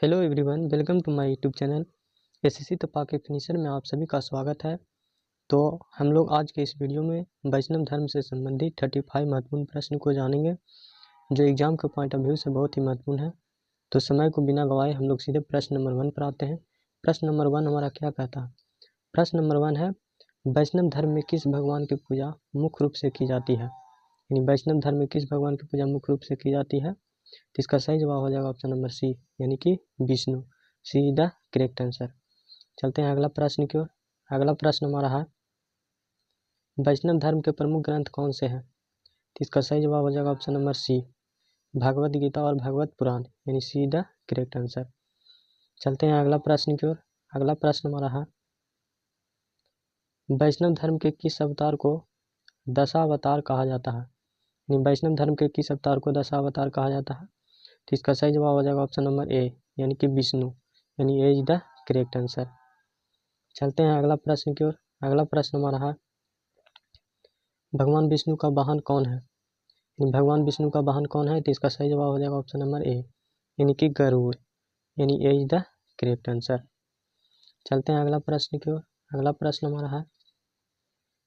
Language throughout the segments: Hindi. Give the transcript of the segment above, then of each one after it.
Hello everyone, welcome to my YouTube channel SSC तपा के फिनिशर में आप सभी का स्वागत है। तो हम लोग आज के इस वीडियो में वैष्णव धर्म से संबंधित 35 महत्वपूर्ण प्रश्न को जानेंगे जो एग्जाम के पॉइंट ऑफ व्यू से बहुत ही महत्वपूर्ण है। तो समय को बिना गवाए हम लोग सीधे प्रश्न नंबर 1 पर आते हैं। प्रश्न नंबर 1 हमारा क्या कहता है? प्रश्न नंबर 1 है, वैष्णव धर्म में किस भगवान की पूजा मुख्य रूप से की जाती है? यानी वैष्णव धर्म में किस भगवान की पूजा मुख्य रूप से की जाती है? तो इसका सही जवाब हो जाएगा ऑप्शन नंबर सी, यानी कि विष्णु। सी इज द करेक्ट आंसर। चलते हैं अगला प्रश्न की ओर। अगला प्रश्न हमारा है, वैष्णव धर्म के प्रमुख ग्रंथ कौन से हैं? तो इसका सही जवाब हो जाएगा option number c, Bhagavad Gita और भगवत पुराण, यानी सी द करेक्ट आंसर। चलते हैं अगला प्रश्न की ओर। अगला प्रश्न हमारा है, वैष्णव धर्म के किस अवतार को दशावतार कहा जाता है? यानी वैष्णव धर्म के किस अवतार को दशावतार कहा जाता है? तो इसका सही जवाब हो जाएगा ऑप्शन नंबर ए, यानी कि विष्णु, यानी ए इज द करेक्ट आंसर। चलते हैं अगला प्रश्न की ओर। अगला प्रश्न हमारा है, भगवान विष्णु का वाहन कौन है? यानी भगवान विष्णु का वाहन कौन है? तो इसका सही जवाब हो जाएगा ऑप्शन नंबर ए, यानी कि गरुड़, यानी ए इज द करेक्ट आंसर। चलते हैं अगला प्रश्न की ओर। अगला प्रश्न हमारा है,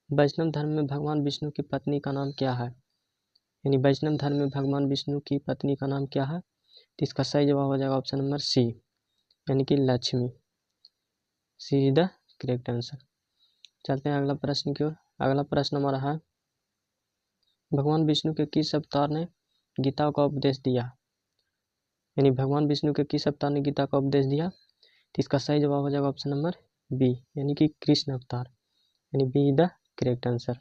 वैष्णव धर्म में भगवान विष्णु की पत्नी का नाम क्या है? यानी वैष्णव धर्म में भगवान विष्णु की पत्नी का नाम क्या है? तो इसका सही जवाब हो जाएगा ऑप्शन नंबर सी, यानी कि लक्ष्मी। सी इज द करेक्ट आंसर। चलते हैं अगला प्रश्न की ओर। अगला प्रश्न हमारा है, भगवान विष्णु के किस अवतार ने गीता का उपदेश दिया? यानी भगवान विष्णु के किस अवतार ने गीता का उपदेश दिया? तो इसका सही जवाब हो जाएगा ऑप्शन नंबर बी, यानी कि कृष्ण अवतार, यानी b is the correct answer.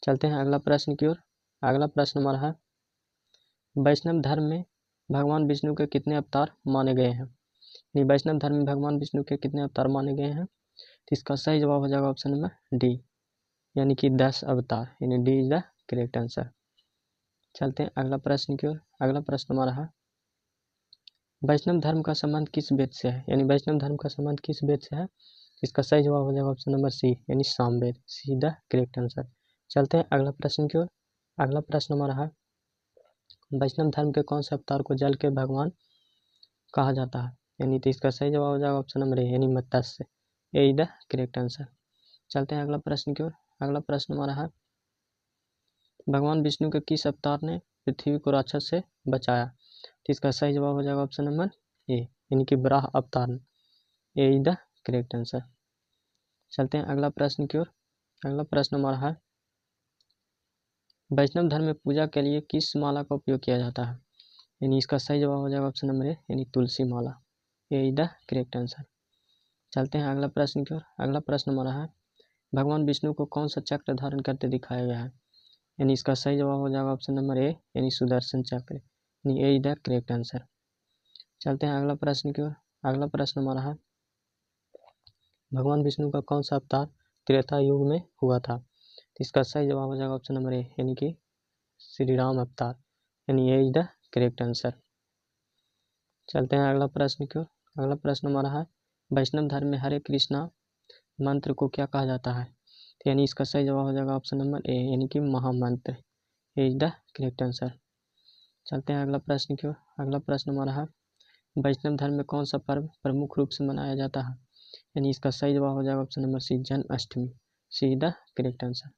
चलते हैं अगला प्रश्न की ओर। अगला प्रश्न हमारा है, वैष्णव धर्म में भगवान विष्णु के कितने अवतार माने गए हैं? यानी वैष्णव धर्म में भगवान विष्णु के कितने अवतार माने गए हैं? तो इसका सही जवाब हो जाएगा ऑप्शन नंबर डी, यानी कि 10 अवतार, यानी D is the correct answer. चलते हैं अगला प्रश्न की ओर। अगला प्रश्न हमारा है, वैष्णव धर्म का संबंध किस वेद से है? यानी वैष्णव धर्म का संबंध किस वेद से है? इसका सही जवाब हो जाएगा ऑप्शन नंबर सी, यानी सामवेद, सी द करेक्ट आंसर। चलते हैं अगला प्रश्न की ओर। अगला प्रश्न हमारा है, वैष्णव धर्म के कौन से अवतार को जल के भगवान कहा जाता है? यानी तो इसका सही जवाब हो जाएगा ऑप्शन नंबर ए, यानी मत्स्य, ए द करेक्ट आंसर। चलते हैं अगला प्रश्न की ओर। अगला प्रश्न हमारा है, भगवान विष्णु के किस अवतार ने पृथ्वी को राक्षस से बचाया? तो इसका सही जवाब हो जाएगा ऑप्शन नंबर ए, यानी कि वराह अवतार, ए इज द करेक्ट आंसर। चलते हैं अगला प्रश्न की ओर। अगला प्रश्न हमारा है, वैष्णव धर्म में पूजा के लिए किस माला का उपयोग किया जाता है? यानी इसका सही जवाब हो जाएगा ऑप्शन नंबर ए, यानी तुलसी माला, ए इज द करेक्ट आंसर। चलते हैं अगला प्रश्न की ओर। अगला प्रश्न हमारा है, भगवान विष्णु को कौन सा चक्र धारण करते दिखाया गया है? यानी इसका सही जवाब हो जाएगा ऑप्शन नंबर ए, यानी सुदर्शन चक्र, यानी ए इज द करेक्ट आंसर। चलते हैं अगला प्रश्न की ओर। अगला प्रश्न हमारा है, भगवान विष्णु का कौन सा अवतार त्रेता युग में हुआ था? तो इसका सही जवाब हो जाएगा ऑप्शन नंबर ए, यानी कि श्री राम अवतार, यानी ए इज द करेक्ट आंसर। चलते हैं अगला प्रश्न की ओर। अगला प्रश्न हमारा है, वैष्णव धर्म में हरे कृष्णा मंत्र को क्या कहा जाता है? तो यानी इसका सही जवाब हो जाएगा ऑप्शन नंबर ए, यानी कि महामंत्र, ए इज द करेक्ट आंसर। चलते हैं अगला प्रश्न की ओर। अगला प्रश्न हमारा है, वैष्णव धर्म में कौन सा पर्व प्रमुख रूप से मनाया जाता है? यानी इसका सही जवाब हो जाएगा option number c, Janmashtami, c is the correct answer.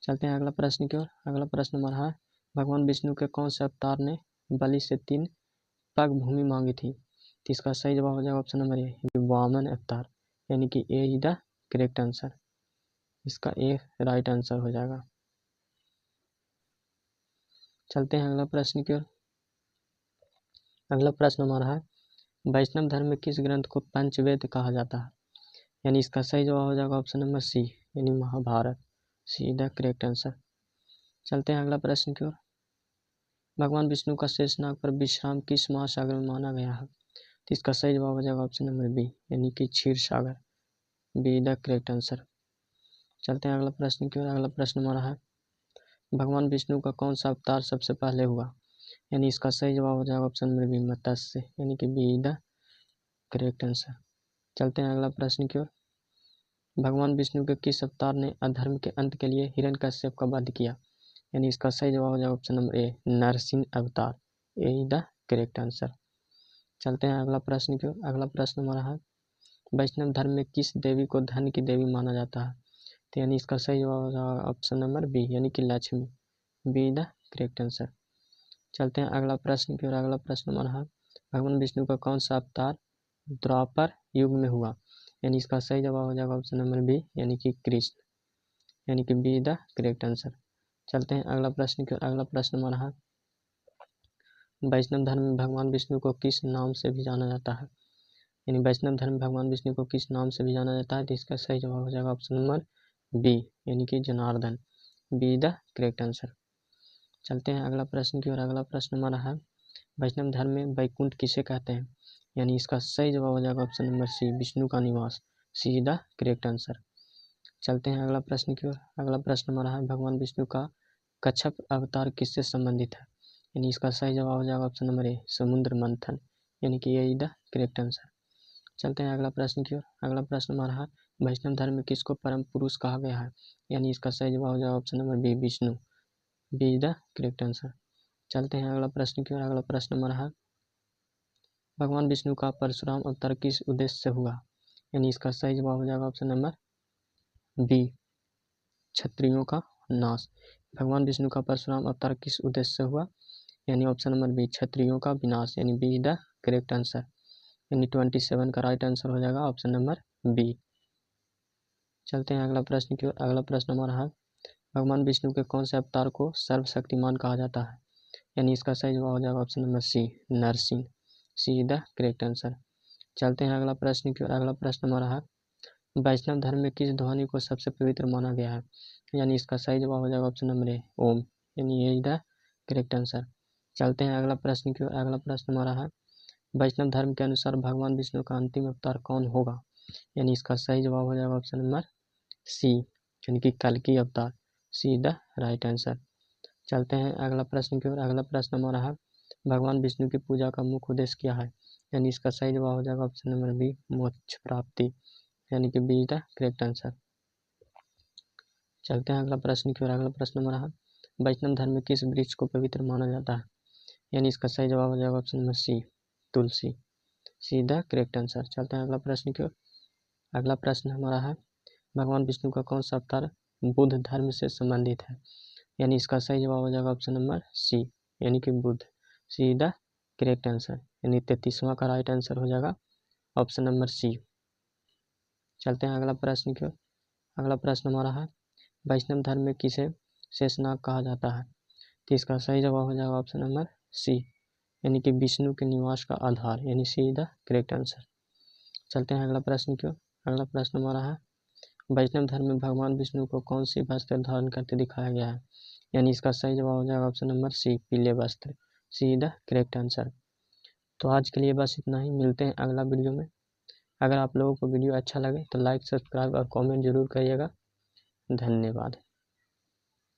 चलते हैं अगला प्रश्न की ओर। अगला प्रश्न हमारा है, भगवान विष्णु के कौन से अवतार ने बलि से 3 पग भूमि मांगी थी? तो इसका सही जवाब हो जाएगा ऑप्शन नंबर ए, वामन अवतार, यानी कि ए इज द करेक्ट आंसर। इसका ए राइट आंसर हो जाएगा। चलते हैं अगला प्रश्न की ओर। अगला प्रश्न हमारा है, वैष्णव धर्म में किस ग्रंथ को पंचवेद कहा जाता है? यानी इसका सही जवाब हो जाएगा ऑप्शन नंबर सी, यानी Mahabharata, c the correct answer. चलते हैं अगला प्रश्न की ओर। भगवान विष्णु का शेषनाग पर विश्राम किस महासागर में माना गया है? तो इसका सही जवाब हो जाएगा ऑप्शन नंबर बी, यानी कि क्षीर सागर, बी द करेक्ट आंसर। चलते हैं अगला प्रश्न की ओर। अगला प्रश्न हमारा है, भगवान विष्णु का कौन सा अवतार सबसे पहले हुआ? यानी इसका सही जवाब हो जाएगा ऑप्शन नंबर बी, मत्स्य, यानी कि बी द करेक्ट आंसर। चलते हैं अगला प्रश्न की ओर। भगवान विष्णु के किस अवतार ने अधर्म के अंत के लिए हिरण्यकश्यप का वध किया? यानी इसका सही जवाब हो जाएगा ऑप्शन नंबर ए, नरसिंह अवतार, ए द करेक्ट आंसर। चलते हैं अगला प्रश्न की ओर। अगला प्रश्न हमारा है वैष्णव धर्म में किस देवी को धन की देवी माना जाता है? तो यानी इसका सही जवाब हो जाएगा ऑप्शन नंबर बी यानी कि Lakshmi. B the correct answer. चलते हैं अगला प्रश्न की ओर। अगला प्रश्न हमारा है भगवान विष्णु का कौन सा अवतार द्वापर युग में हुआ? यानी इसका सही जवाब हो जाएगा ऑप्शन नंबर बी यानी कि कृष्ण, यानी कि बी द करेक्ट आंसर। चलते हैं अगला प्रश्न की ओर। अगला प्रश्न हमारा है वैष्णव धर्म में भगवान विष्णु को किस नाम से भी जाना जाता है? यानी वैष्णव धर्म में भगवान विष्णु को किस नाम से भी जाना जाता है? तो इसका सही जवाब हो जाएगा ऑप्शन नंबर बी यानी कि Janardan. B the correct answer. चलते हैं अगला प्रश्न की ओर। अगला प्रश्न हमारा है वैष्णव धर्म में वैकुंठ किसे कहते हैं? यानी इसका सही जवाब हो जाएगा ऑप्शन नंबर सी विष्णु का निवास। सी द करेक्ट आंसर। चलते हैं अगला प्रश्न की ओर। अगला प्रश्न हमारा है भगवान विष्णु का कच्छप अवतार किससे संबंधित है? यानी इसका सही जवाब हो जाएगा ऑप्शन नंबर ए समुद्र मंथन, यानी कि यही द करेक्ट आंसर। चलते हैं अगला प्रश्न की ओर। अगला प्रश्न हमारा है वैष्णव धर्म में किसको परम पुरुष कहा गया है? यानी इसका सही जवाब हो जाएगा option number b Vishnu. B the correct answer. चलते हैं अगला प्रश्न की ओर। अगला प्रश्न हमारा है भगवान विष्णु का परशुराम अवतार किस उद्देश्य से हुआ? यानी इसका सही जवाब हो जाएगा ऑप्शन नंबर बी क्षत्रियों का नाश। भगवान विष्णु का परशुराम अवतार किस उद्देश्य से हुआ? यानी ऑप्शन नंबर बी क्षत्रियों का विनाश, यानी बी द करेक्ट आंसर। यानी 27 का राइट आंसर हो जाएगा ऑप्शन नंबर बी। चलते हैं अगला प्रश्न की ओर। अगला प्रश्न हमारा है भगवान विष्णु के कौन से अवतार को सर्वशक्तिमान कहा जाता है? यानी इसका सही जवाब हो जाएगा option number c Narasimha. C the correct answer. चलते हैं अगला प्रश्न की ओर। अगला प्रश्न हमारा है वैष्णव धर्म में किस ध्वनि को सबसे पवित्र माना गया है? यानी इसका सही जवाब हो जाएगा ऑप्शन नंबर ए ओम, यानी यही द करेक्ट आंसर। चलते हैं अगला प्रश्न की ओर। अगला प्रश्न हमारा है वैष्णव धर्म के अनुसार भगवान विष्णु का अंतिम अवतार कौन होगा? यानी इसका सही जवाब हो जाएगा ऑप्शन नंबर सी यानी कि कल्कि अवतार। See the right answer. चलते हैं अगला प्रश्न की ओर। अगला प्रश्न हमारा है भगवान विष्णु की पूजा का मुख्य उद्देश्य क्या है? यानी इसका सही जवाब हो जाएगा ऑप्शन नंबर बी मोक्ष प्राप्ति, यानी कि बी द करेक्ट आंसर। चलते हैं अगला प्रश्न की ओर। अगला प्रश्न हमारा है वैष्णव धर्म में किस वृक्ष को पवित्र माना जाता है? यानी इसका सही जवाब हो जाएगा option number c Tulsi. C the correct answer. चलते हैं अगला प्रश्न की ओर। अगला प्रश्न हमारा है भगवान विष्णु का कौन सा अवतार बुद्ध धर्म से संबंधित है? यानी इसका सही जवाब हो जाएगा ऑप्शन नंबर सी यानी कि बुद्ध। सी द करेक्ट आंसर, यानी 33वां का राइट आंसर हो जाएगा ऑप्शन नंबर सी। चलते हैं अगला प्रश्न की ओर। अगला प्रश्न हमारा है वैष्णव धर्म में किसे शेषनाग कहा जाता है? तो इसका सही जवाब हो जाएगा ऑप्शन नंबर सी यानी कि विष्णु के निवास का आधार, यानी सी द करेक्ट आंसर। चलते हैं अगला प्रश्न की ओर। अगला प्रश्न हमारा है वैष्णव धर्म में भगवान विष्णु को कौन सी वस्त्र धारण करते दिखाया गया है? यानी इसका सही जवाब हो जाएगा ऑप्शन नंबर सी पीले वस्त्र। सी द करेक्ट आंसर। तो आज के लिए बस इतना ही, मिलते हैं अगला वीडियो में। अगर आप लोगों को वीडियो अच्छा लगे तो लाइक सब्सक्राइब और कमेंट जरूर करिएगा। धन्यवाद।